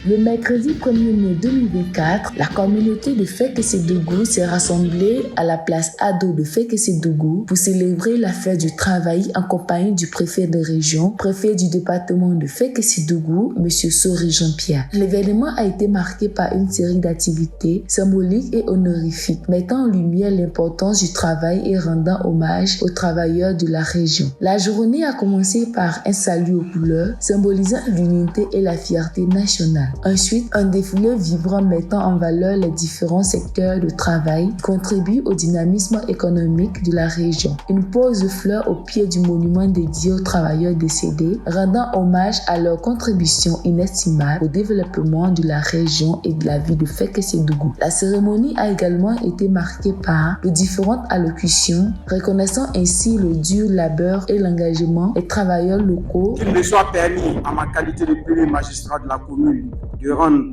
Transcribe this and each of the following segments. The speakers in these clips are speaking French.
Le mercredi 1er mai 2024, la communauté de Fekese-Dougou s'est rassemblée à la place Ado de Fekese-Dougou pour célébrer la fête du travail en compagnie du préfet de région, préfet du département de Fekese-Dougou, M. Sori Jean-Pierre. L'événement a été marqué par une série d'activités symboliques et honorifiques, mettant en lumière l'importance du travail et rendant hommage aux travailleurs de la région. La journée a commencé par un salut aux couleurs, symbolisant l'unité et la fierté nationale. Ensuite, un défilé vibrant mettant en valeur les différents secteurs de travail qui contribuent au dynamisme économique de la région. Une pose de fleurs au pied du monument dédié aux travailleurs décédés, rendant hommage à leur contribution inestimable au développement de la région et de la ville de Fekese-Dougou. La cérémonie a également été marquée par de différentes allocutions, reconnaissant ainsi le dur labeur et l'engagement des travailleurs locaux. Qu'il me soit permis, à ma qualité de premier magistrat de la commune, de rendre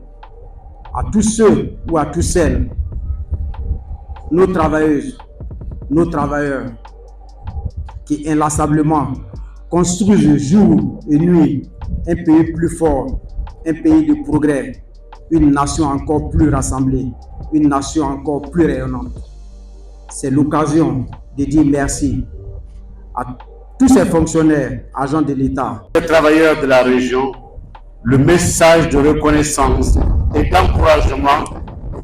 à tous ceux ou à toutes celles, nos travailleuses, nos travailleurs, qui inlassablement construisent jour et nuit un pays plus fort, un pays de progrès, une nation encore plus rassemblée, une nation encore plus rayonnante. C'est l'occasion de dire merci à tous ces fonctionnaires, agents de l'État. Les travailleurs de la région, le message de reconnaissance et d'encouragement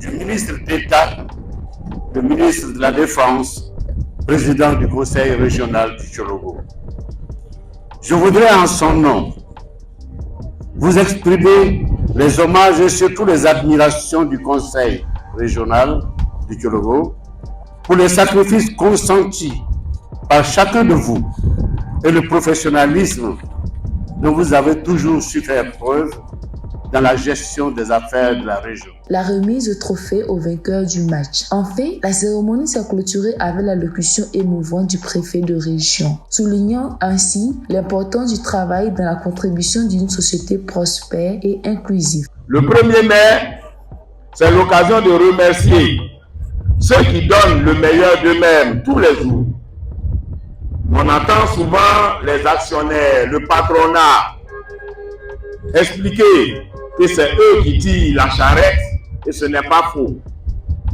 du ministre d'État, le ministre de la Défense, président du Conseil régional du Thiologo. Je voudrais en son nom vous exprimer les hommages et surtout les admirations du Conseil régional du Thiologo pour les sacrifices consentis par chacun de vous et le professionnalisme dont vous avez toujours su faire preuve dans la gestion des affaires de la région. La remise de trophée aux vainqueurs du match. Enfin, la cérémonie s'est clôturée avec l'allocution émouvante du préfet de région, soulignant ainsi l'importance du travail dans la contribution d'une société prospère et inclusive. Le 1er mai, c'est l'occasion de remercier ceux qui donnent le meilleur d'eux-mêmes tous les jours. On entend souvent les actionnaires, le patronat, expliquer que c'est eux qui tirent la charrette et ce n'est pas faux.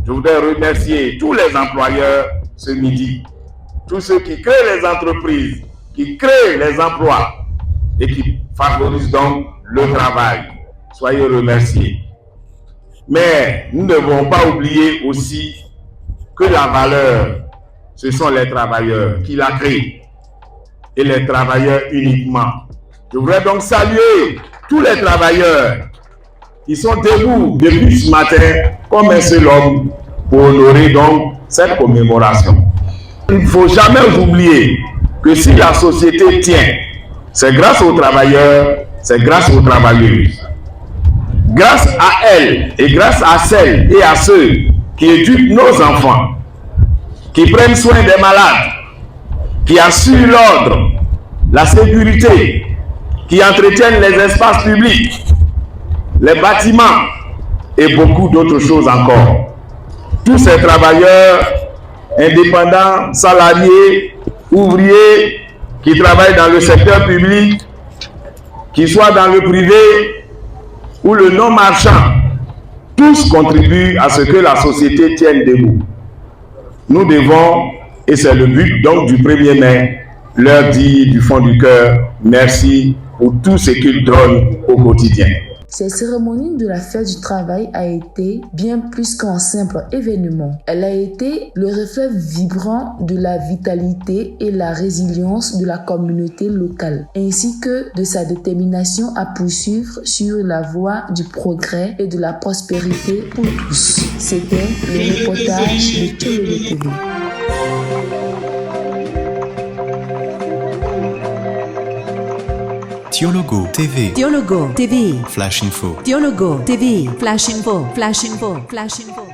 Je voudrais remercier tous les employeurs ce midi, tous ceux qui créent les entreprises, qui créent les emplois et qui favorisent donc le travail. Soyez remerciés. Mais nous ne devons pas oublier aussi que la valeur, ce sont les travailleurs qui la créent et les travailleurs uniquement. Je voudrais donc saluer tous les travailleurs qui sont debout depuis ce matin comme un seul homme pour honorer donc cette commémoration. Il ne faut jamais oublier que si la société tient, c'est grâce aux travailleurs, c'est grâce aux travailleuses. Grâce à elles et grâce à celles et à ceux qui éduquent nos enfants, qui prennent soin des malades, qui assurent l'ordre, la sécurité, qui entretiennent les espaces publics, les bâtiments et beaucoup d'autres choses encore. Tous ces travailleurs, indépendants, salariés, ouvriers, qui travaillent dans le secteur public, qui soient dans le privé ou le non-marchand, tous contribuent à ce que la société tienne debout. Nous devons, et c'est le but donc du 1er mai, leur dire du fond du cœur merci pour tout ce qu'ils donnent au quotidien. Cette cérémonie de la fête du travail a été bien plus qu'un simple événement. Elle a été le reflet vibrant de la vitalité et la résilience de la communauté locale, ainsi que de sa détermination à poursuivre sur la voie du progrès et de la prospérité pour tous. C'était le reportage de Thiologo TV. Thiologo TV. Thiologo TV. Flash Info. Thiologo TV. Flash Info. Flash Info. Flash Info.